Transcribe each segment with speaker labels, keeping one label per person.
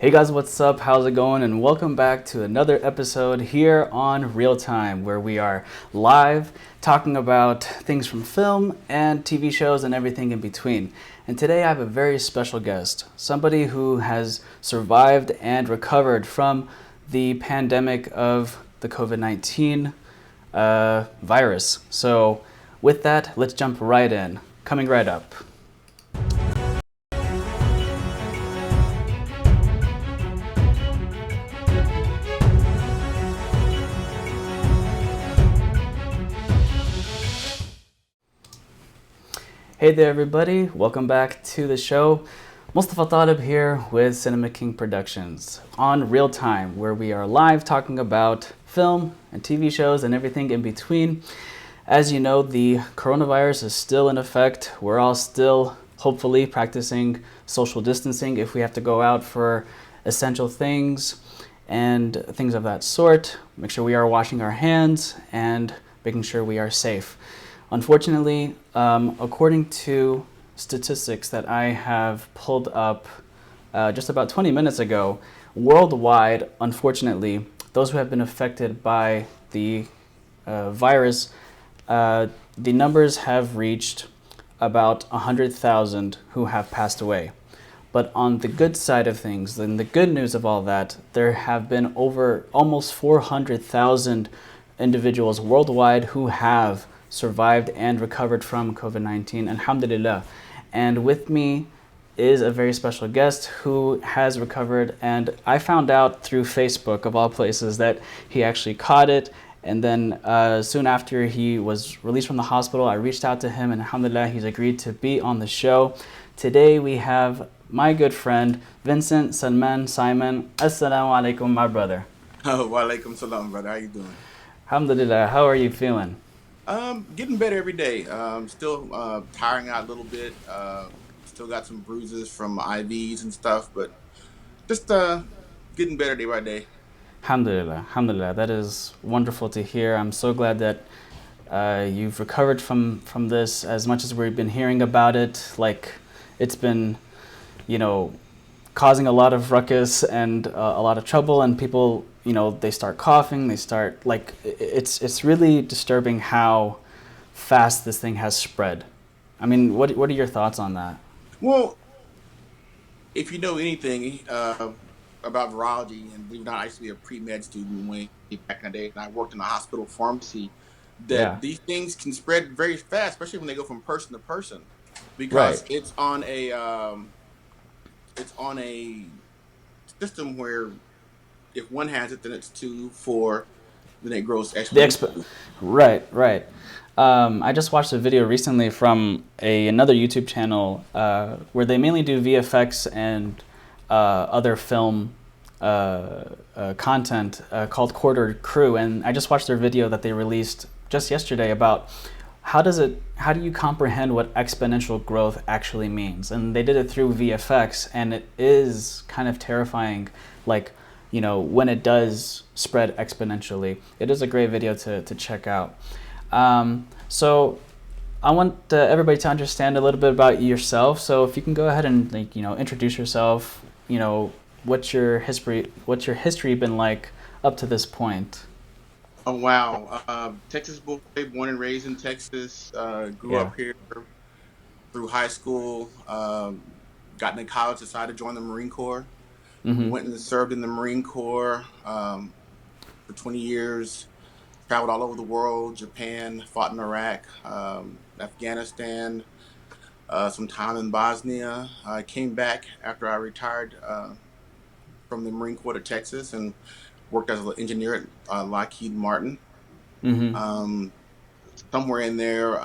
Speaker 1: Hey guys, what's up? How's it going? And welcome back to another episode here on Real Time, where we are live talking about things from film and TV shows and everything in between. And today I have a very special guest, somebody who has survived and recovered from the pandemic of the COVID-19 virus. So with that, let's jump right in. Coming right up. Hey there everybody, welcome back to the show. Mustafa Talib here with Cinema King Productions on Real Time, where we are live talking about film and TV shows and everything in between. As you know, the coronavirus is still in effect. We're all still hopefully practicing social distancing if we have to go out for essential things and things of that sort. Make sure we are washing our hands and making sure we are safe. Unfortunately, according to statistics that I have pulled up just about 20 minutes ago, worldwide, unfortunately, those who have been affected by the virus, the numbers have reached about 100,000 who have passed away. But on the good side of things, and the good news of all that, there have been over almost 400,000 individuals worldwide who have survived and recovered from COVID-19, alhamdulillah. And with me is a very special guest who has recovered, and I found out through Facebook, of all places, that he actually caught it. And then soon after he was released from the hospital, I reached out to him, and alhamdulillah, he's agreed to be on the show. Today we have my good friend, Vincent Salman Simon. Assalamu alaikum, my brother.
Speaker 2: Oh, wa alaikum salam, brother. How you doing?
Speaker 1: Alhamdulillah, how are you feeling?
Speaker 2: Getting better every day. Still tiring out a little bit. Still got some bruises from IVs and stuff, but just getting better day by day.
Speaker 1: Alhamdulillah, alhamdulillah. That is wonderful to hear. I'm so glad that you've recovered from this. As much as we've been hearing about it, like it's been, causing a lot of ruckus and a lot of trouble, and people, they start coughing, they start it's really disturbing how fast this thing has spread. I mean, what are your thoughts on that?
Speaker 2: Well, if you know anything about virology, and believe it or not, I used to be a pre-med student way back in the day, and I worked in a hospital pharmacy.
Speaker 1: Yeah.
Speaker 2: That these things can spread very fast, especially when they go from person to person,
Speaker 1: Right.
Speaker 2: because it's on a system where if one has it, then it's two, four, then it grows
Speaker 1: The
Speaker 2: exponentially.
Speaker 1: right. I just watched a video recently from another YouTube channel where they mainly do VFX and other film content called Quarter Crew, and I just watched their video that they released just yesterday about how do you comprehend what exponential growth actually means? And they did it through VFX, and it is kind of terrifying, when it does spread exponentially. It is a great video to check out. So I want everybody to understand a little bit about yourself. So if you can go ahead and introduce yourself, what's your history been like up to this point?
Speaker 2: Oh wow, Texas boy, born and raised in Texas. Grew
Speaker 1: Yeah.
Speaker 2: up here through high school. Got into college, decided to join the Marine Corps.
Speaker 1: Mm-hmm.
Speaker 2: Went and served in the Marine Corps for 20 years. Traveled all over the world: Japan, fought in Iraq, Afghanistan, some time in Bosnia. I came back after I retired from the Marine Corps to Texas and worked as an engineer at Lockheed Martin.
Speaker 1: Mm-hmm.
Speaker 2: Um, Somewhere in there,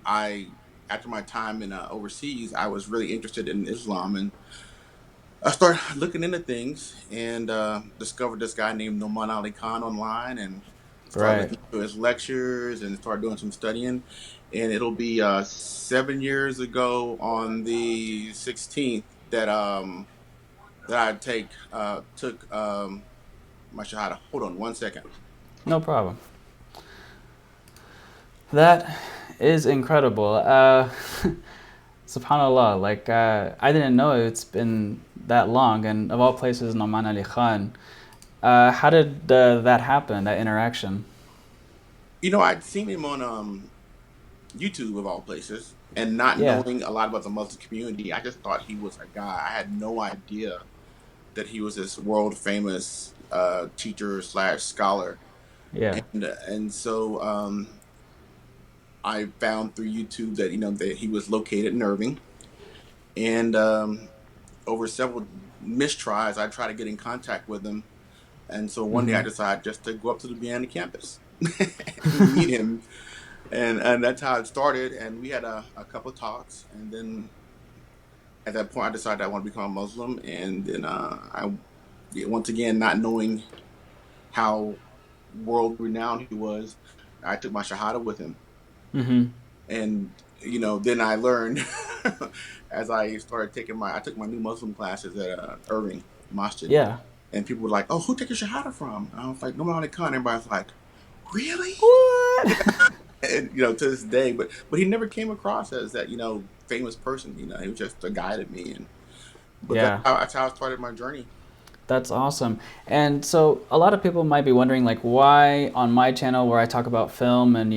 Speaker 2: I after my time in overseas, I was really interested in Islam, and I started looking into things and discovered this guy named Noman Ali Khan online, and started
Speaker 1: Right.
Speaker 2: listening to his lectures and started doing some studying. And it'll be 7 years ago on the 16th that I took my shahada. Hold on one second.
Speaker 1: No problem. That is incredible. Subhanallah, like I didn't know it's been that long, and of all places, Nauman Ali Khan. How did that happen? That interaction?
Speaker 2: I'd seen him on YouTube of all places, and not
Speaker 1: Yeah.
Speaker 2: knowing a lot about the Muslim community, I just thought he was a guy. I had no idea that he was this world famous teacher slash scholar,
Speaker 1: Yeah.
Speaker 2: and so I found through YouTube that that he was located in Irving, and over several mistries, I tried to get in contact with him, and so one day I
Speaker 1: Mm-hmm.
Speaker 2: decided just to go up to the Vienna campus and meet him, and that's how it started. And we had a couple of talks, and then at that point I decided I want to become a Muslim, and then I once again not knowing how world renowned he was, I took my shahada with him,
Speaker 1: Mm-hmm.
Speaker 2: and then I learned as I took my new Muslim classes at Irving Masjid,
Speaker 1: Yeah.
Speaker 2: and people were like, "Oh, who took your shahada from?" And I was like, "No one Khan." Everybody's like, "Really?"
Speaker 1: What?
Speaker 2: And to this day, but he never came across as that famous person. He was just a guy to me, and but
Speaker 1: Yeah.
Speaker 2: that's how I started my journey.
Speaker 1: That's awesome. And so a lot of people might be wondering, like, why on my channel where I talk about film and,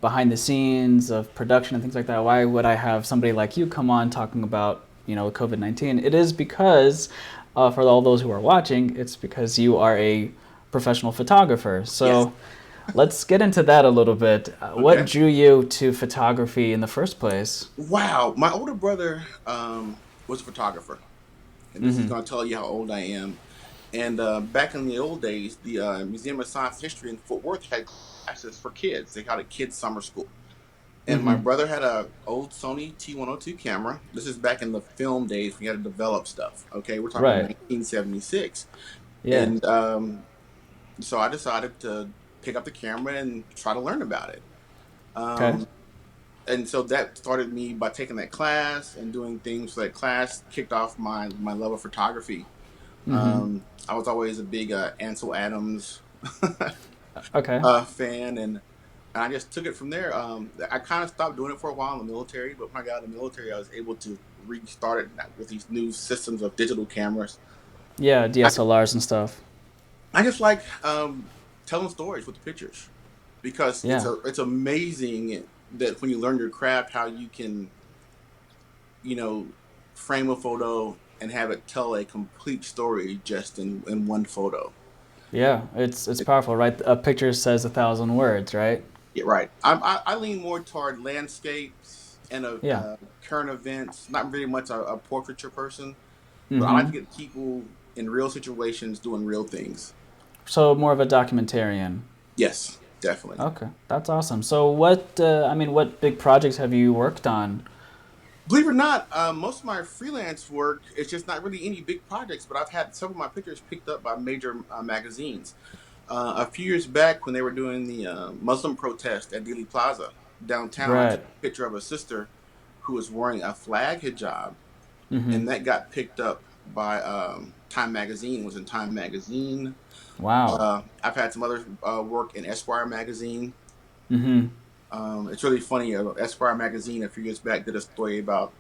Speaker 1: behind the scenes of production and things like that, why would I have somebody like you come on talking about, COVID-19? It is because, for all those who are watching, it's because you are a professional photographer.
Speaker 2: Yes.
Speaker 1: So let's get into that a little bit. What
Speaker 2: Okay.
Speaker 1: drew you to photography in the first place?
Speaker 2: Wow. My older brother was a photographer, and this is
Speaker 1: Mm-hmm.
Speaker 2: going to tell you how old I am. And back in the old days, the Museum of Science and History in Fort Worth had classes for kids. They called it Kids Summer School. And my
Speaker 1: Mm-hmm.
Speaker 2: brother had a old Sony T102 camera. This is back in the film days. We had to develop stuff. Okay, we're talking
Speaker 1: Right.
Speaker 2: 1976,
Speaker 1: Yeah.
Speaker 2: and so I decided to pick up the camera and try to learn about it.
Speaker 1: Okay.
Speaker 2: Um, and so that started me by taking that class and doing things. So that class kicked off my love of photography.
Speaker 1: Mm-hmm.
Speaker 2: I was always a big Ansel Adams
Speaker 1: Okay.
Speaker 2: fan, and I just took it from there. I kind of stopped doing it for a while in the military, but when I got out of the military, I was able to restart it with these new systems of digital cameras.
Speaker 1: Yeah,
Speaker 2: I,
Speaker 1: DSLRs and stuff.
Speaker 2: I just like telling stories with the pictures because
Speaker 1: Yeah.
Speaker 2: it's amazing that when you learn your craft, how you can you know frame a photo and have it tell a complete story just in one photo.
Speaker 1: Yeah, it's powerful, right? A picture says 1,000 words, right?
Speaker 2: Yeah, right. I lean more toward landscapes and
Speaker 1: Yeah.
Speaker 2: current events. Not very much a portraiture person, but I like
Speaker 1: Mm-hmm.
Speaker 2: to get people in real situations doing real things.
Speaker 1: So more of a documentarian.
Speaker 2: Yes, definitely.
Speaker 1: Okay, that's awesome. So what big projects have you worked on?
Speaker 2: Believe it or not, most of my freelance work is just not really any big projects, but I've had some of my pictures picked up by major magazines. A few years back, when they were doing the Muslim protest at Dealey Plaza downtown, I took
Speaker 1: Right.
Speaker 2: a picture of a sister who was wearing a flag hijab,
Speaker 1: Mm-hmm.
Speaker 2: and that got picked up by Time Magazine. Was in Time Magazine.
Speaker 1: Wow.
Speaker 2: I've had some other work in Esquire Magazine.
Speaker 1: Mm-hmm.
Speaker 2: It's really funny. Esquire Magazine a few years back did a story about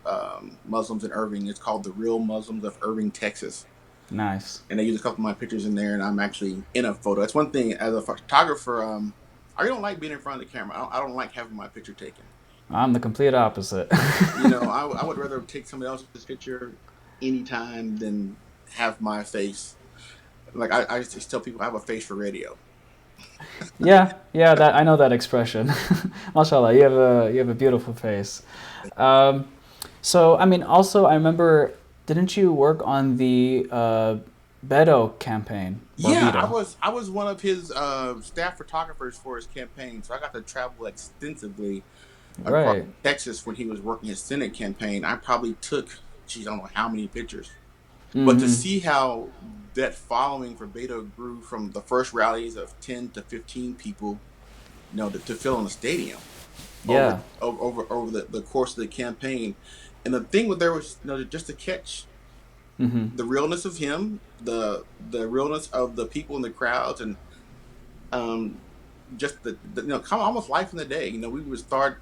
Speaker 2: Muslims in Irving. It's called "The Real Muslims of Irving, Texas,"
Speaker 1: Nice.
Speaker 2: and they use a couple of my pictures in there, and I'm actually in a photo. That's one thing as a photographer. I really don't like being in front of the camera. I don't like having my picture taken.
Speaker 1: I'm the complete opposite.
Speaker 2: I would rather take somebody else's picture anytime than have my face. Like I just tell people I have a face for radio.
Speaker 1: Yeah, yeah, that I know that expression. Mashallah, you have a beautiful face. Um, so also I remember, didn't you work on the Beto campaign or
Speaker 2: Yeah, I
Speaker 1: Beto?
Speaker 2: was I was one of his staff photographers for his campaign, so I got to travel extensively across
Speaker 1: Right.
Speaker 2: Texas when he was working his Senate campaign. I probably took, geez, I don't know how many pictures, but to
Speaker 1: Mm-hmm.
Speaker 2: see how that following for Beto grew from the first rallies of 10 to 15 people, to fill in a stadium over
Speaker 1: Yeah.
Speaker 2: over the course of the campaign. And the thing with there was, just to catch
Speaker 1: Mm-hmm.
Speaker 2: the realness of him, the realness of the people in the crowds, and um, just the kind of almost life in the day. We would start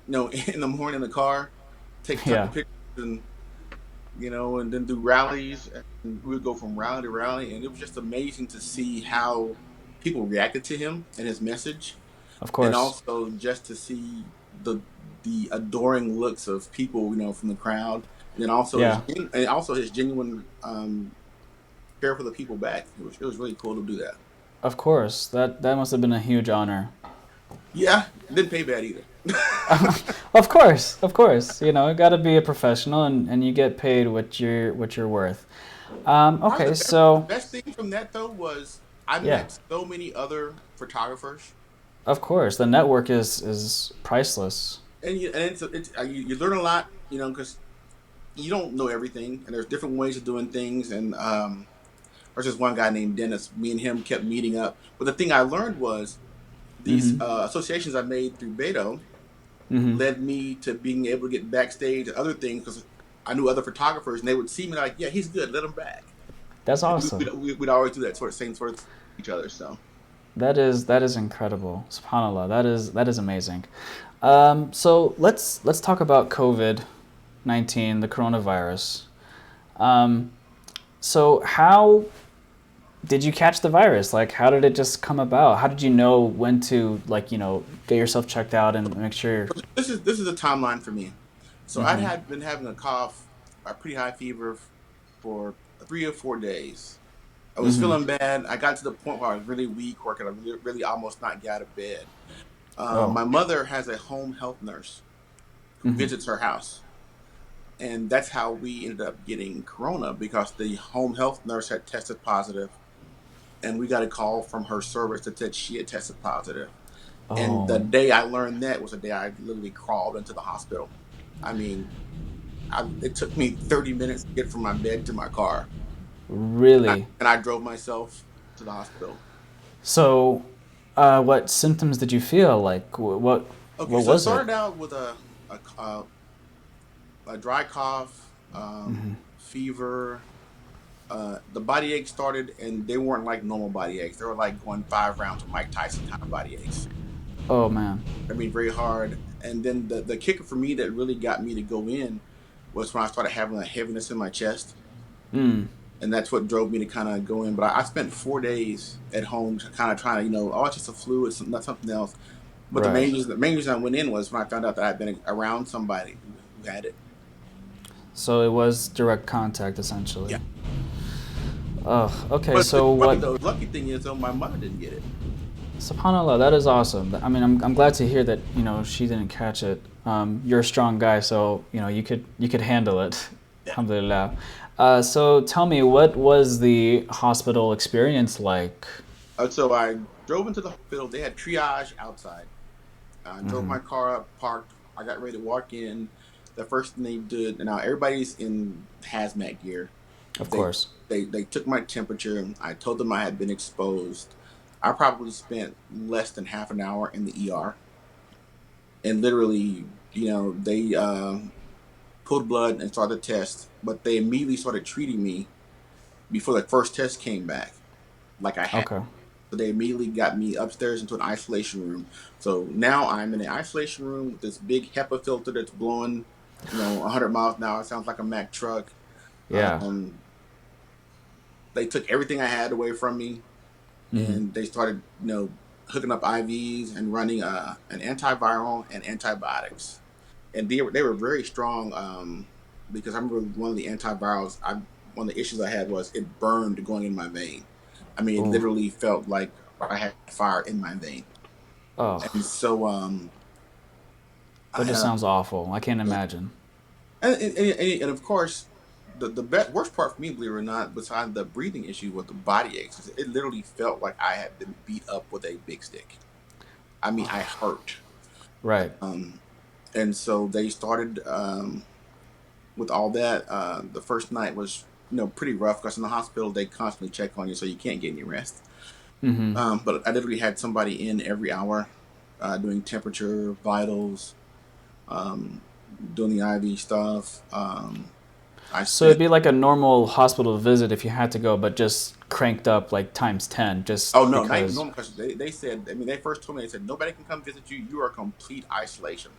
Speaker 2: in the morning in the car, tuck the
Speaker 1: Yeah,
Speaker 2: pictures and and then do rallies, and we would go from rally to rally, and it was just amazing to see how people reacted to him and his message,
Speaker 1: of
Speaker 2: and
Speaker 1: course.
Speaker 2: also just to see the adoring looks of people, from the crowd, and then
Speaker 1: Yeah,
Speaker 2: also his genuine care for the people back. It was really cool to do that.
Speaker 1: of course. That must have been a huge honor.
Speaker 2: Yeah, didn't pay bad either.
Speaker 1: Of course, of course. You got to be a professional, and you get paid what you're worth.
Speaker 2: Probably
Speaker 1: Okay,
Speaker 2: the
Speaker 1: so
Speaker 2: best thing from that though was I
Speaker 1: yeah,
Speaker 2: met so many other photographers,
Speaker 1: of course, the network is priceless.
Speaker 2: and you learn a lot, because you don't know everything, and there's different ways of doing things. And there's this one guy named Dennis. Me and him kept meeting up, but the thing I learned was these
Speaker 1: Mm-hmm.
Speaker 2: associations I made through Beto
Speaker 1: Mm-hmm.
Speaker 2: led me to being able to get backstage and other things because I knew other photographers, and they would see me like, yeah, he's good, let him back.
Speaker 1: That's
Speaker 2: And
Speaker 1: awesome.
Speaker 2: we'd always do that same sort of each other. So
Speaker 1: That is incredible. Subhanallah. That is amazing. So let's talk about COVID-19, the coronavirus. Um, so how did you catch the virus? Like, how did it just come about? How did you know when to, like, get yourself checked out and make sure?
Speaker 2: this is a timeline for me. So I'd
Speaker 1: Mm-hmm.
Speaker 2: had been having a cough, a pretty high fever for 3 or 4 days. I was
Speaker 1: Mm-hmm.
Speaker 2: feeling bad. I got to the point where I was really weak, where I could really, really almost not get out of bed.
Speaker 1: Oh.
Speaker 2: My mother has a home health nurse who
Speaker 1: Mm-hmm.
Speaker 2: visits her house. And that's how we ended up getting corona because the home health nurse had tested positive, and we got a call from her service that said she had tested positive. And the
Speaker 1: Oh,
Speaker 2: day I learned that was the day I literally crawled into the hospital. I mean, it took me 30 minutes to get from my bed to my car,
Speaker 1: really?
Speaker 2: and I drove myself to the hospital.
Speaker 1: So, what symptoms did you feel? Like,
Speaker 2: Okay,
Speaker 1: what
Speaker 2: so it
Speaker 1: was it?
Speaker 2: started out with a dry cough, fever. The body aches started, and they weren't like normal body aches. They were like going 5 rounds of Mike Tyson kind of body aches.
Speaker 1: Oh man.
Speaker 2: I mean, very hard. And then the kicker for me that really got me to go in was when I started having a heaviness in my chest,
Speaker 1: Mm.
Speaker 2: and that's what drove me to kind of go in. But I spent 4 days at home, kind of trying to, oh, it's just a flu, it's not something else. But
Speaker 1: Right.
Speaker 2: the main reason I went in was when I found out that I'd been around somebody who had it.
Speaker 1: So it was direct contact essentially.
Speaker 2: Yeah.
Speaker 1: Oh, okay.
Speaker 2: But the
Speaker 1: So
Speaker 2: funny
Speaker 1: what?
Speaker 2: though, lucky thing is though, my mother didn't get it.
Speaker 1: Subhanallah, that is awesome. I mean, I'm glad to hear that she didn't catch it. You're a strong guy, so you could handle it.
Speaker 2: Yeah.
Speaker 1: Alhamdulillah. So tell me, what was the hospital experience like?
Speaker 2: So I drove into the hospital. They had triage outside. I drove
Speaker 1: Mm-hmm.
Speaker 2: my car up, parked. I got ready to walk in. The first thing they did, and now everybody's in hazmat gear.
Speaker 1: Of
Speaker 2: They
Speaker 1: course.
Speaker 2: they took my temperature. I told them I had been exposed. I probably spent less than half an hour in the ER, and literally, they pulled blood and started the test. But they immediately started treating me before the first test came back, like I had.
Speaker 1: Okay.
Speaker 2: So they immediately got me upstairs into an isolation room. So now I'm in an isolation room with this big HEPA filter that's blowing, 100 miles an hour. It sounds like a Mack truck.
Speaker 1: Yeah.
Speaker 2: Um, they took everything I had away from me,
Speaker 1: Mm-hmm.
Speaker 2: and they started, hooking up IVs and running an antiviral and antibiotics. And they were very strong because I remember one of the antivirals. One of the issues I had was it burned going in my vein. I mean, it
Speaker 1: Oh.
Speaker 2: literally felt like I had fire in my vein. And
Speaker 1: Oh.
Speaker 2: so
Speaker 1: That
Speaker 2: I
Speaker 1: just sounds awful. I can't imagine.
Speaker 2: and of course worst part for me, believe it or not, besides the breathing issue, was the body aches. It literally felt like I had been beat up with a big stick. I mean, I hurt.
Speaker 1: Right.
Speaker 2: Um, and so they started with all that. The first night was pretty rough because in the hospital they constantly check on you, so you can't get any rest.
Speaker 1: Mm-hmm.
Speaker 2: But I literally had somebody in every hour, doing temperature, vitals, um, doing the IV stuff. I
Speaker 1: So it'd
Speaker 2: spent.
Speaker 1: be like a normal hospital visit if you had to go, but just cranked up like times 10,
Speaker 2: Oh
Speaker 1: just
Speaker 2: no, not even
Speaker 1: because.
Speaker 2: normal because they said. I mean, they first told me, they said nobody can come visit you. You are complete isolation.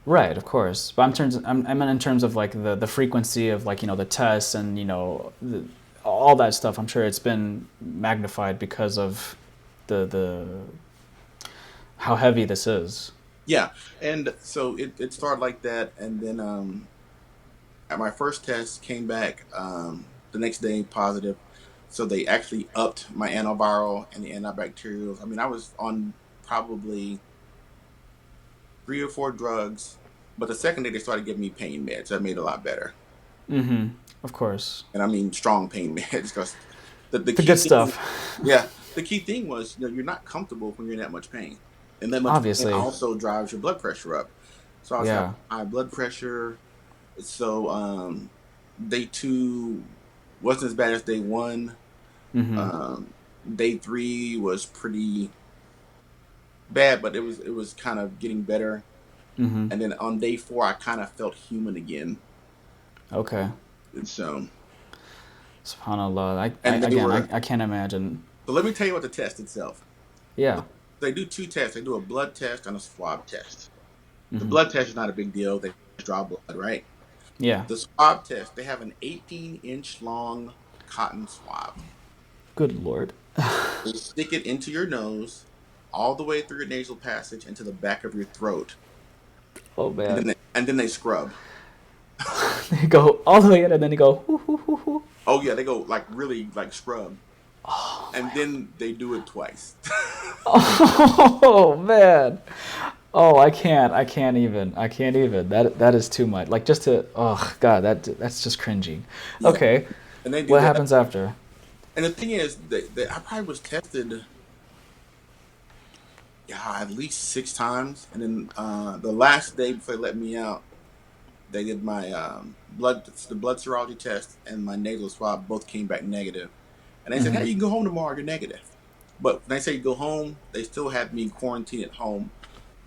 Speaker 1: Right, of course. But I meant in terms of like the frequency of like the tests and all that stuff. I'm sure it's been magnified because of the how heavy this is.
Speaker 2: Yeah, and so it started like that, and then at my first test came back the next day positive. So they actually upped my antiviral and the antibacterials. I mean, I was on probably 3 or 4 drugs, but the second day they started giving me pain meds. That made it a lot better,
Speaker 1: Mm-hmm. Of course.
Speaker 2: and I mean strong pain meds because the
Speaker 1: The
Speaker 2: key
Speaker 1: good
Speaker 2: thing,
Speaker 1: stuff.
Speaker 2: yeah, the key thing was you're not comfortable when you're in that much pain, and that much pain
Speaker 1: Obviously.
Speaker 2: also drives your blood pressure up. So I was having
Speaker 1: Yeah.
Speaker 2: high blood pressure. So day 2 wasn't as bad as day 1.
Speaker 1: Mm-hmm.
Speaker 2: Day 3 was pretty bad, but it was kind of getting better.
Speaker 1: Mm-hmm.
Speaker 2: And then on day 4, I kind of felt human again.
Speaker 1: Okay.
Speaker 2: And so,
Speaker 1: SubhanAllah.
Speaker 2: and they were.
Speaker 1: I can't imagine.
Speaker 2: So let me tell you about the test itself.
Speaker 1: Yeah.
Speaker 2: So they do 2 tests. They do a blood test and a swab test. The
Speaker 1: Mm-hmm.
Speaker 2: blood test is not a big deal. They just draw blood, right?
Speaker 1: Yeah.
Speaker 2: The swab test, they have an 18-inch long cotton swab.
Speaker 1: Good Lord.
Speaker 2: They stick it into your nose, all the way through your nasal passage into the back of your throat,
Speaker 1: Oh
Speaker 2: and
Speaker 1: man.
Speaker 2: then they scrub.
Speaker 1: They go all the way in and then they go hoo, hoo, hoo, hoo.
Speaker 2: Oh yeah, they go like really like scrub,
Speaker 1: Oh
Speaker 2: and
Speaker 1: my
Speaker 2: then they do it twice.
Speaker 1: Oh man. Oh, I can't even. That is too much. Like just to oh god, that's just cringy.
Speaker 2: Yeah,
Speaker 1: Okay.
Speaker 2: and they do
Speaker 1: What
Speaker 2: that.
Speaker 1: happens after?
Speaker 2: And the thing is, I probably was tested, yeah, at least 6 times, and then the last day before they let me out, they did my the blood serology test and my nasal swab both came back negative, and they said,
Speaker 1: Hmm.
Speaker 2: "Hey, you can go home tomorrow. You're negative." But when they say go home, they still had me quarantined at home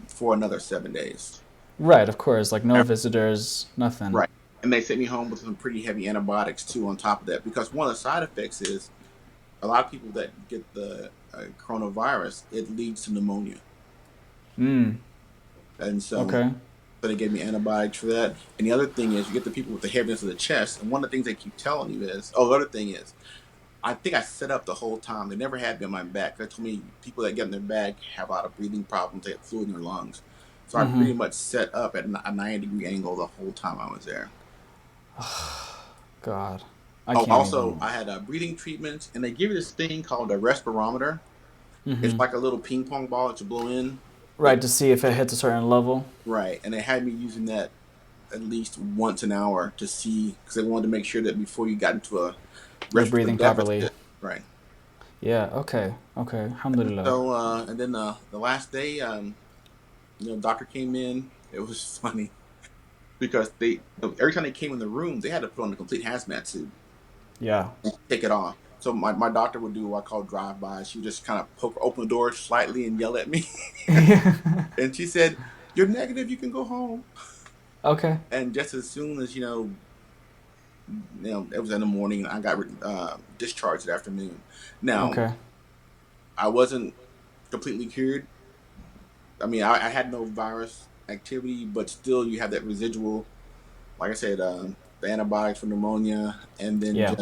Speaker 2: for another 7 days.
Speaker 1: Right, of course. Like no visitors, nothing.
Speaker 2: Right. And they sent me home with some pretty heavy antibiotics too on top of that because one of the side effects is a lot of people that get the coronavirus, it leads to pneumonia.
Speaker 1: Mm.
Speaker 2: And so,
Speaker 1: Okay.
Speaker 2: so they gave me antibiotics for that. And the other thing is you get the people with the heaviness of the chest. And one of the things they keep telling you is, oh, the other thing is, I think I set up the whole time. They never had me on my back. They told me people that get in their back have a lot of breathing problems. They have fluid in their lungs. So I
Speaker 1: Mm-hmm.
Speaker 2: pretty much set up at a 90-degree angle the whole time I was there.
Speaker 1: God. I
Speaker 2: Oh,
Speaker 1: can't
Speaker 2: also,
Speaker 1: even.
Speaker 2: I had breathing treatments, and they give you this thing called a respirometer. It's
Speaker 1: Mm-hmm.
Speaker 2: like a little ping pong ball that you blow in, but
Speaker 1: Right, to see if it hits a certain level.
Speaker 2: right. And they had me using that at least once an hour to see because they wanted to make sure that before you got into a
Speaker 1: You're
Speaker 2: respiratory
Speaker 1: breathing properly.
Speaker 2: deficit, right?
Speaker 1: Yeah, okay. Okay. Alhamdulillah.
Speaker 2: So, and then the last day, doctor came in. It was funny because every time they came in the room, they had to put on a complete hazmat suit,
Speaker 1: Yeah.
Speaker 2: and take it off. So my doctor would do what I call drive-by. She would just kind of open the door slightly and yell at me, and she said, "You're negative. You can go home."
Speaker 1: Okay.
Speaker 2: And just as soon as it was in the morning, I got discharged that afternoon. Now
Speaker 1: Okay.
Speaker 2: I wasn't completely cured. I mean, I had no virus activity, but still, you have that residual. Like I said, the antibiotics for pneumonia, and then
Speaker 1: Yeah.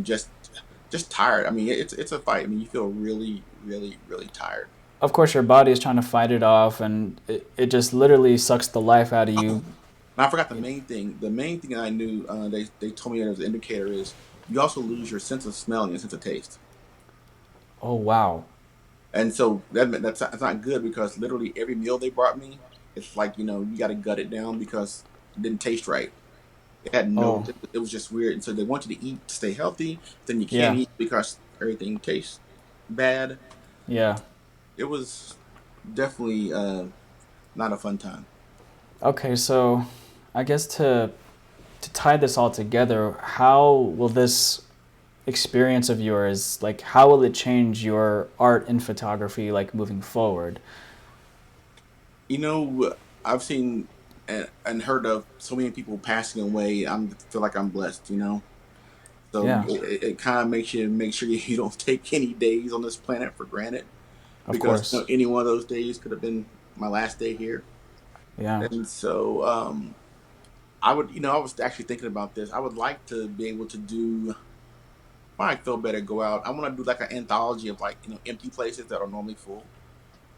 Speaker 2: just tired. I mean, it's a fight. I mean, you feel really, really, really tired.
Speaker 1: Of course, your body is trying to fight it off, and it just literally sucks the life out of
Speaker 2: Oh,
Speaker 1: you.
Speaker 2: and I forgot the main thing. The main thing I knew they told me as an indicator is you also lose your sense of smell and your sense of taste.
Speaker 1: Oh, wow.
Speaker 2: And so that's not good because literally every meal they brought me, it's like you got to gut it down because it didn't taste right. It had no.
Speaker 1: Oh,
Speaker 2: It was just weird. And so they want you to eat to stay healthy. Then you can't
Speaker 1: yeah.
Speaker 2: eat because everything tastes bad.
Speaker 1: Yeah.
Speaker 2: It was definitely not a fun time.
Speaker 1: Okay, so I guess to tie this all together, how will this experience of yours, like how will it change your art in photography like moving forward?
Speaker 2: You know, I've seen and heard of so many people passing away. I feel like I'm blessed. So
Speaker 1: Yeah,
Speaker 2: it kind of makes you make sure you don't take any days on this planet for granted
Speaker 1: of
Speaker 2: because
Speaker 1: course.
Speaker 2: any one of those days could have been my last day here.
Speaker 1: Yeah.
Speaker 2: And so I would, I was actually thinking about this. I would like to be able to do. When I feel better, go out. I want to do like an anthology of like empty places that are normally full.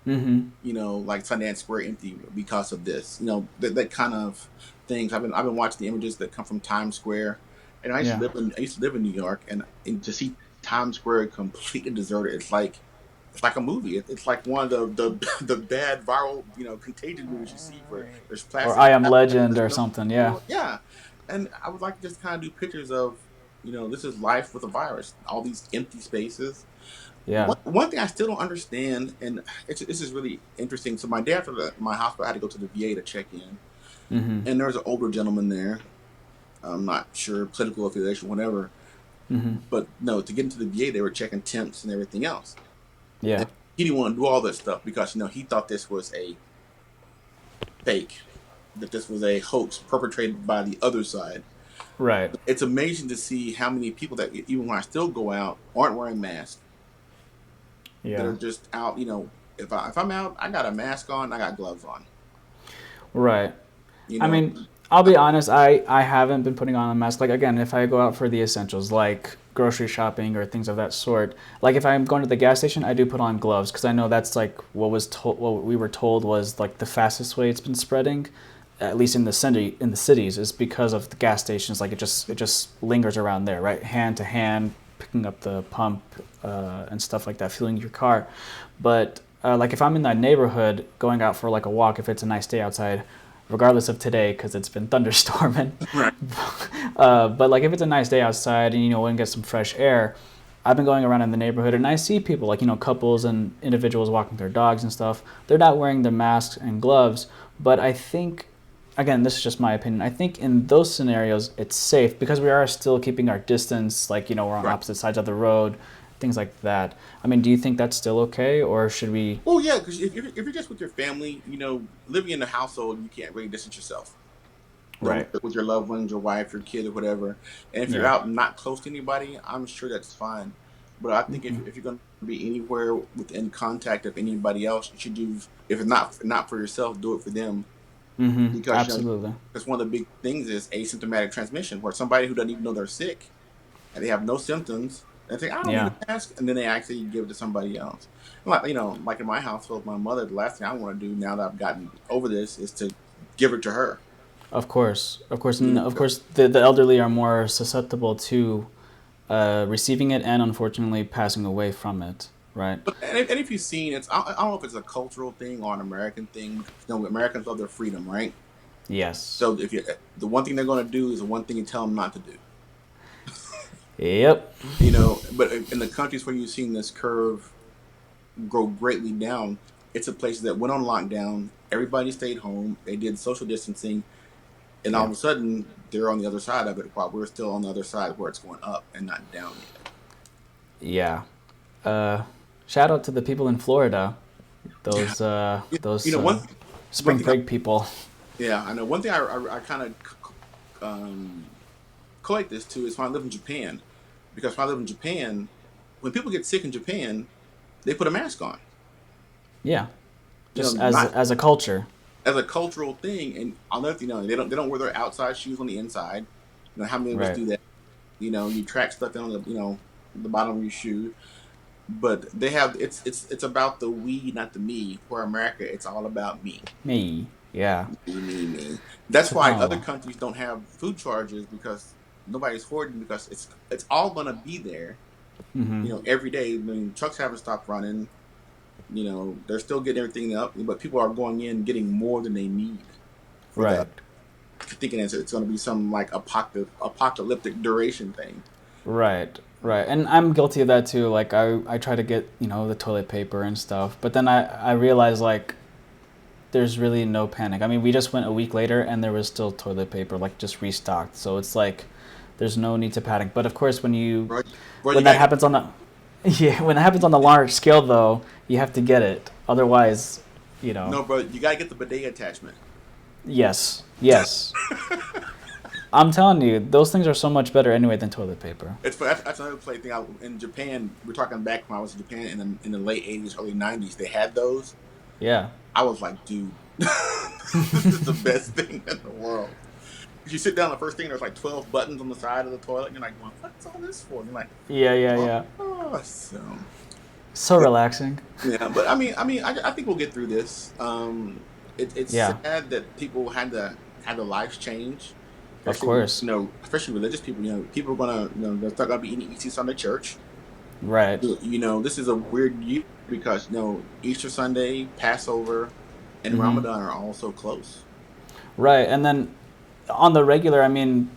Speaker 1: Mm-hmm.
Speaker 2: Like Sundance Square empty because of this. That kind of things. I've been watching the images that come from Times Square, and
Speaker 1: Yeah.
Speaker 2: I used to live in New York, and to see Times Square completely deserted, it's like a movie. It's like one of the the bad viral contagion movies you see where there's
Speaker 1: Or
Speaker 2: plastic
Speaker 1: I Am
Speaker 2: bags,
Speaker 1: Legend
Speaker 2: there's
Speaker 1: or
Speaker 2: no
Speaker 1: something. Yeah.
Speaker 2: people. Yeah, and I would like to just kind of do pictures of this is life with a virus. All these empty spaces.
Speaker 1: Yeah.
Speaker 2: One thing I still don't understand, and this is really interesting. So my day after my hospital, I had to go to the VA to check in,
Speaker 1: Mm-hmm.
Speaker 2: and there was an older gentleman there. I'm not sure political affiliation, whatever,
Speaker 1: Mm-hmm.
Speaker 2: but no, to get into the VA, they were checking temps and everything else.
Speaker 1: Yeah.
Speaker 2: And he didn't want to do all that stuff because he thought this was a fake, that this was a hoax perpetrated by the other side.
Speaker 1: Right.
Speaker 2: It's amazing to see how many people that even when I still go out aren't wearing masks, that
Speaker 1: Yeah.
Speaker 2: are just out. If I'm out, I got a mask on, I got gloves on.
Speaker 1: Right.
Speaker 2: You
Speaker 1: I
Speaker 2: know,
Speaker 1: mean, I'll be honest, I haven't been putting on a mask. Like, again, if I go out for the essentials, like grocery shopping or things of that sort, like if I'm going to the gas station, I do put on gloves because I know that's like what we were told was like the fastest way it's been spreading, at least in the cities, is because of the gas stations. Like it just lingers around there, right? Hand to hand, picking up the pump and stuff like that, fueling your car. But like if I'm in that neighborhood going out for like a walk, if it's a nice day outside, regardless of today because it's been thunderstorming.
Speaker 2: right?
Speaker 1: But like if it's a nice day outside and want to get some fresh air, I've been going around in the neighborhood and I see people like couples and individuals walking their dogs and stuff. They're not wearing their masks and gloves, but I think, again, this is just my opinion. I think in those scenarios it's safe because we are still keeping our distance. Like we're on
Speaker 2: Right.
Speaker 1: opposite sides of the road, things like that. I mean, do you think that's still okay, or should we?
Speaker 2: Well, yeah, because if you're just with your family, living in the household, you can't really distance yourself.
Speaker 1: Right.
Speaker 2: With your loved ones, your wife, your kid, or whatever. And if you're
Speaker 1: Yeah.
Speaker 2: out not close to anybody, I'm sure that's fine. But I think
Speaker 1: Hmm.
Speaker 2: if you're going to be anywhere within contact of anybody else, you should do. If it's not for yourself, do it for them.
Speaker 1: Hmm.
Speaker 2: Because
Speaker 1: Absolutely.
Speaker 2: that's one of the big things is asymptomatic transmission, where somebody who doesn't even know they're sick and they have no symptoms, and they think I don't need
Speaker 1: Yeah.
Speaker 2: a mask, and then they actually give it to somebody else. Like in my household, my mother. The last thing I want to do now that I've gotten over this is to give it to her.
Speaker 1: Of course,
Speaker 2: You
Speaker 1: and
Speaker 2: know,
Speaker 1: of course, the elderly are more susceptible to receiving it and unfortunately passing away from it. Right?
Speaker 2: and if you've seen, I don't know if it's a cultural thing or an American thing. Americans love their freedom, right?
Speaker 1: Yes.
Speaker 2: So if you the one thing they're going to do is the one thing you tell them not to do.
Speaker 1: Yep.
Speaker 2: But in the countries where you've seen this curve grow greatly down, it's the places that went on lockdown. Everybody stayed home. They did social distancing, and all
Speaker 1: Yeah.
Speaker 2: of a sudden they're on the other side of it. While we're still on the other side where it's going up and not down yet.
Speaker 1: Yeah. Uh, Shout out to the people in Florida.
Speaker 2: Yeah.
Speaker 1: Those
Speaker 2: You know one one
Speaker 1: spring
Speaker 2: thing.
Speaker 1: break people.
Speaker 2: Yeah, I know one thing. I kind of collate this too is when I live in Japan, because when I live in Japan, when people get sick in Japan, they put a mask on.
Speaker 1: Yeah. Just
Speaker 2: Not
Speaker 1: as a culture.
Speaker 2: as a cultural thing. And I'll never, they don't wear their outside shoes on the inside. How many of us
Speaker 1: Right.
Speaker 2: do that? You track stuff on the bottom of your shoe. But they have it's about the we, not the me. For America, it's all about me,
Speaker 1: Me. Yeah.
Speaker 2: me. That's why other
Speaker 1: Subhanallah.
Speaker 2: countries don't have food charges because nobody's hoarding because it's all gonna be there.
Speaker 1: Mm-hmm.
Speaker 2: Every day. I mean, trucks haven't stopped running. They're still getting everything up, but people are going in getting more than they need for the
Speaker 1: Right.
Speaker 2: thinking it's going to be some like apocalyptic duration thing.
Speaker 1: Right, right. And I'm guilty of that too. Like I try to get, the toilet paper and stuff, but then I realize like there's really no panic. I mean, we just went a week later and there was still toilet paper like just restocked. So it's like there's no need to panic. But of course
Speaker 2: Bro, bro, you
Speaker 1: when that
Speaker 2: got
Speaker 1: happens on the yeah, when it happens on the large scale though, you have to get it. Otherwise,
Speaker 2: no, bro, you got to get the bidet attachment.
Speaker 1: yes. Yes. I'm telling you, those things are so much better anyway than toilet paper.
Speaker 2: That's another play thing. In Japan, we're talking back when I was in Japan in the late '80s, early '90s. They had those.
Speaker 1: Yeah.
Speaker 2: I was like, dude, This is the best thing in the world. You sit down, the first thing there's like 12 buttons on the side of the toilet, and you're like, what's all this for? And you're like,
Speaker 1: Yeah, yeah, yeah.
Speaker 2: awesome.
Speaker 1: So relaxing.
Speaker 2: Yeah, but I think we'll get through this. It's
Speaker 1: Yeah,
Speaker 2: sad that people had their lives change,
Speaker 1: of
Speaker 2: especially
Speaker 1: course.
Speaker 2: especially religious people. People are gonna they're not gonna be eating Easter Sunday church.
Speaker 1: Right.
Speaker 2: This is a weird year because Easter Sunday, Passover, and Ramadan are all so close.
Speaker 1: Right. And then on the regular, I mean,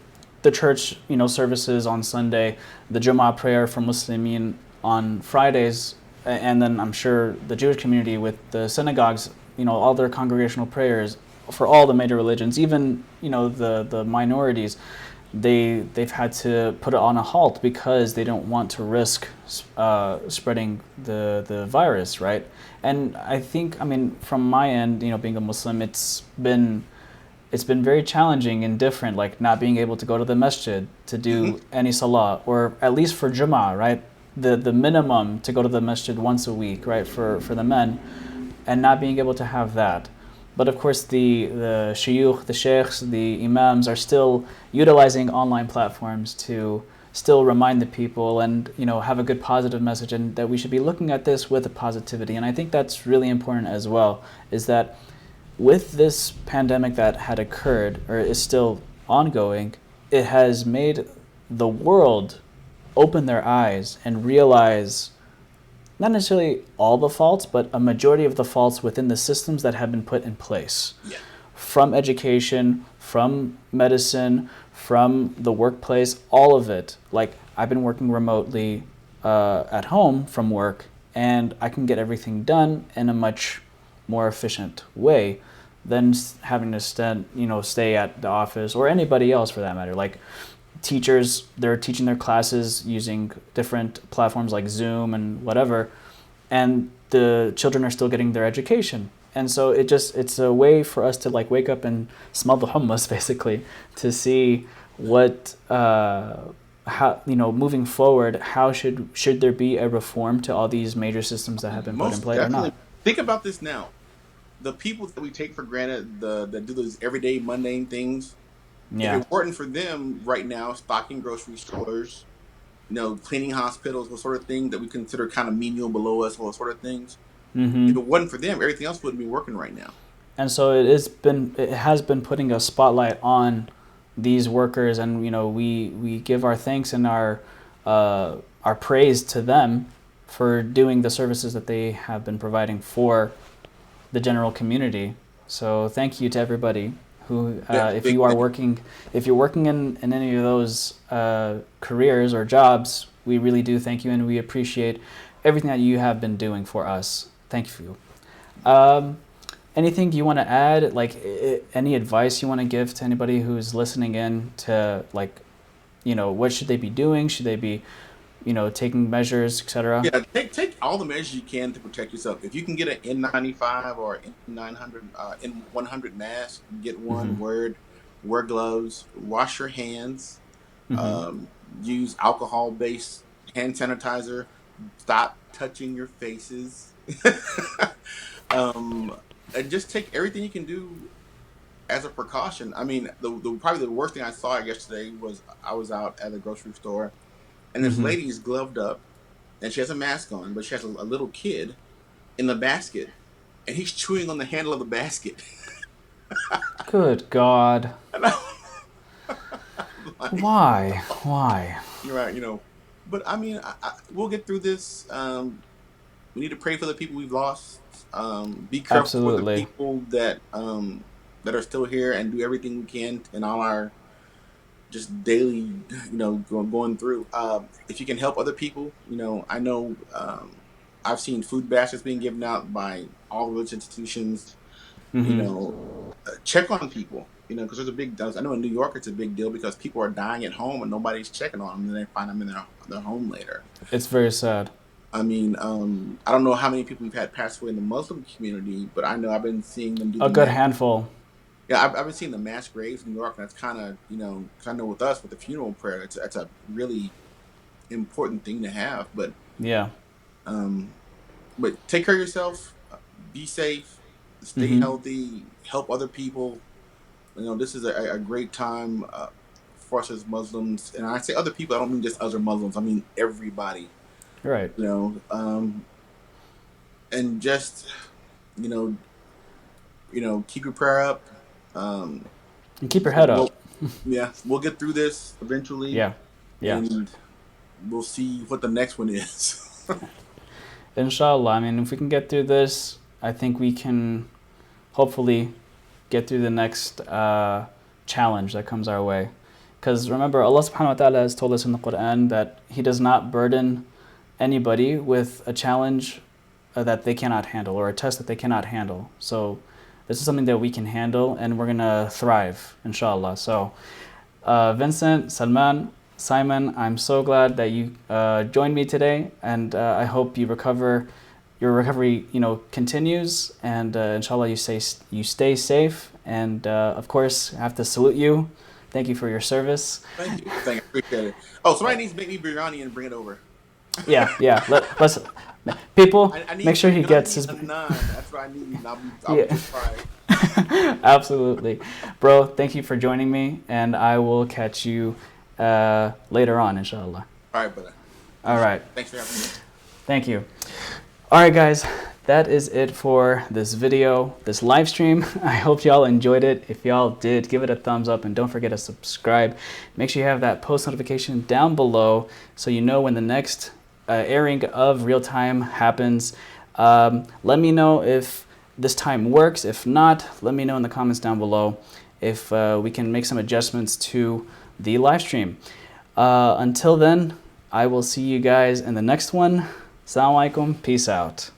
Speaker 1: the church, services on Sunday, the Jummah prayer for Muslimin on Fridays, and then I'm sure the Jewish community with the synagogues, all their congregational prayers for all the major religions, even, the minorities, they've had to put it on a halt because they don't want to risk spreading the virus, right? And I think, I mean, from my end, being a Muslim, it's been very challenging and different, like not being able to go to the masjid to
Speaker 2: Hmm.
Speaker 1: do any salah, or at least for Jummah, right? The minimum to go to the masjid once a week, right, for the men, and not being able to have that. But of course, the shuyukh, the sheikhs, the imams are still utilizing online platforms to still remind the people and have a good positive message, and that we should be looking at this with a positivity. And I think that's really important as well, is that with this pandemic that had occurred or is still ongoing, it has made the world open their eyes and realize not necessarily all the faults, but a majority of the faults within the systems that have been put in place.
Speaker 2: Yeah.
Speaker 1: From education, from medicine, from the workplace, all of it. Like, I've been working remotely at home from work, and I can get everything done in a much more efficient way than having to stay at the office, or anybody else for that matter. Like, teachers, they're teaching their classes using different platforms like Zoom and whatever, and the children are still getting their education. And so it's a way for us to like wake up and smell the hummus basically, to see what how, moving forward, how should there be a reform to all these major systems that have been put in
Speaker 2: Most
Speaker 1: place or
Speaker 2: definitely.
Speaker 1: not.
Speaker 2: Think about this now. The people that we take for granted, that do those everyday mundane things, if
Speaker 1: Yeah.
Speaker 2: it weren't for them right now, stocking grocery stores, cleaning hospitals, what sort of thing that we consider kind of menial below us, all those sort of things. If it wasn't for them, everything else wouldn't be working right now.
Speaker 1: And so it has been putting a spotlight on these workers, and we give our thanks and our praise to them for doing the services that they have been providing for the general community. So thank you to everybody who,
Speaker 2: Yeah,
Speaker 1: if
Speaker 2: big
Speaker 1: you are
Speaker 2: thing.
Speaker 1: working, if you're working in any of those careers or jobs, we really do thank you, and we appreciate everything that you have been doing for us. Thank you. Um, Anything you want to add? Like, any advice you want to give to anybody who's listening in to, like, what should they be doing? Should they be, taking measures, etc.?
Speaker 2: Yeah, take all the measures you can to protect yourself. If you can get an N95 or N900, N100 mask, get one. Wear gloves. Wash your hands.
Speaker 1: Mm-hmm.
Speaker 2: Use alcohol-based hand sanitizer. Stop touching your faces. um, and just take everything you can do as a precaution. I mean, the probably the worst thing I saw yesterday was I was out at the grocery store, and this
Speaker 1: Mm-hmm.
Speaker 2: lady is gloved up, and she has a mask on, but she has a little kid in the basket, and he's chewing on the handle of the basket.
Speaker 1: Good God.
Speaker 2: And I'm like,
Speaker 1: Why? Why?
Speaker 2: you're right, But I mean, we'll get through this. We need to pray for the people we've lost. Be careful for the
Speaker 1: Absolutely.
Speaker 2: people that are still here, and do everything we can in all our just daily, going through. If you can help other people, I know I've seen food baskets being given out by all religious institutions. You
Speaker 1: Mm-hmm.
Speaker 2: know, check on people. Because there's a big. I know in New York it's a big deal because people are dying at home and nobody's checking on them, and they find them in their home later.
Speaker 1: It's very sad.
Speaker 2: I mean, I don't know how many people we've had pass away in the Muslim community, but I know I've been seeing them do
Speaker 1: A
Speaker 2: the
Speaker 1: good
Speaker 2: mass.
Speaker 1: handful.
Speaker 2: Yeah, I've been seeing the mass graves in New York, and that's kind of, because I know with us with the funeral prayer, that's a really important thing to have.
Speaker 1: Yeah.
Speaker 2: Um, but take care of yourself, be safe, stay healthy, help other people. This is a great time for us as Muslims, and I say other people. I don't mean just other Muslims. I mean everybody.
Speaker 1: Right.
Speaker 2: And just you know, keep your prayer up.
Speaker 1: And keep your head up.
Speaker 2: Yeah, we'll get through this eventually.
Speaker 1: Yeah.
Speaker 2: And we'll see what the next one is.
Speaker 1: Inshallah. I mean, if we can get through this, I think we can hopefully get through the next challenge that comes our way. Because remember, Allah subhanahu wa ta'ala has told us in the Quran that He does not burden anybody with a challenge that they cannot handle, or a test that they cannot handle. So this is something that we can handle, and we're going to thrive, inshallah. So Vincent, Salman, Simon, I'm so glad that you joined me today, and I hope your recovery continues, and inshallah you stay safe. And of course, I have to salute you. Thank you for your service.
Speaker 2: Thank you. Appreciate it. Oh, somebody needs to make me biryani and bring it over.
Speaker 1: Yeah. Let's people
Speaker 2: I need
Speaker 1: make sure he gets his.
Speaker 2: Naan. That's what I need. I'll be just fine.
Speaker 1: Absolutely, bro. Thank you for joining me, and I will catch you later on, inshallah.
Speaker 2: All right, brother.
Speaker 1: All right.
Speaker 2: Thanks for having me.
Speaker 1: Thank you. All right, guys. That is it for this video, this live stream. I hope y'all enjoyed it. If y'all did, give it a thumbs up, and don't forget to subscribe. Make sure you have that post notification down below so you know when the next airing of Real Time happens. Let me know if this time works. If not, let me know in the comments down below if we can make some adjustments to the live stream. Until then, I will see you guys in the next one. Assalamu alaikum. Peace out.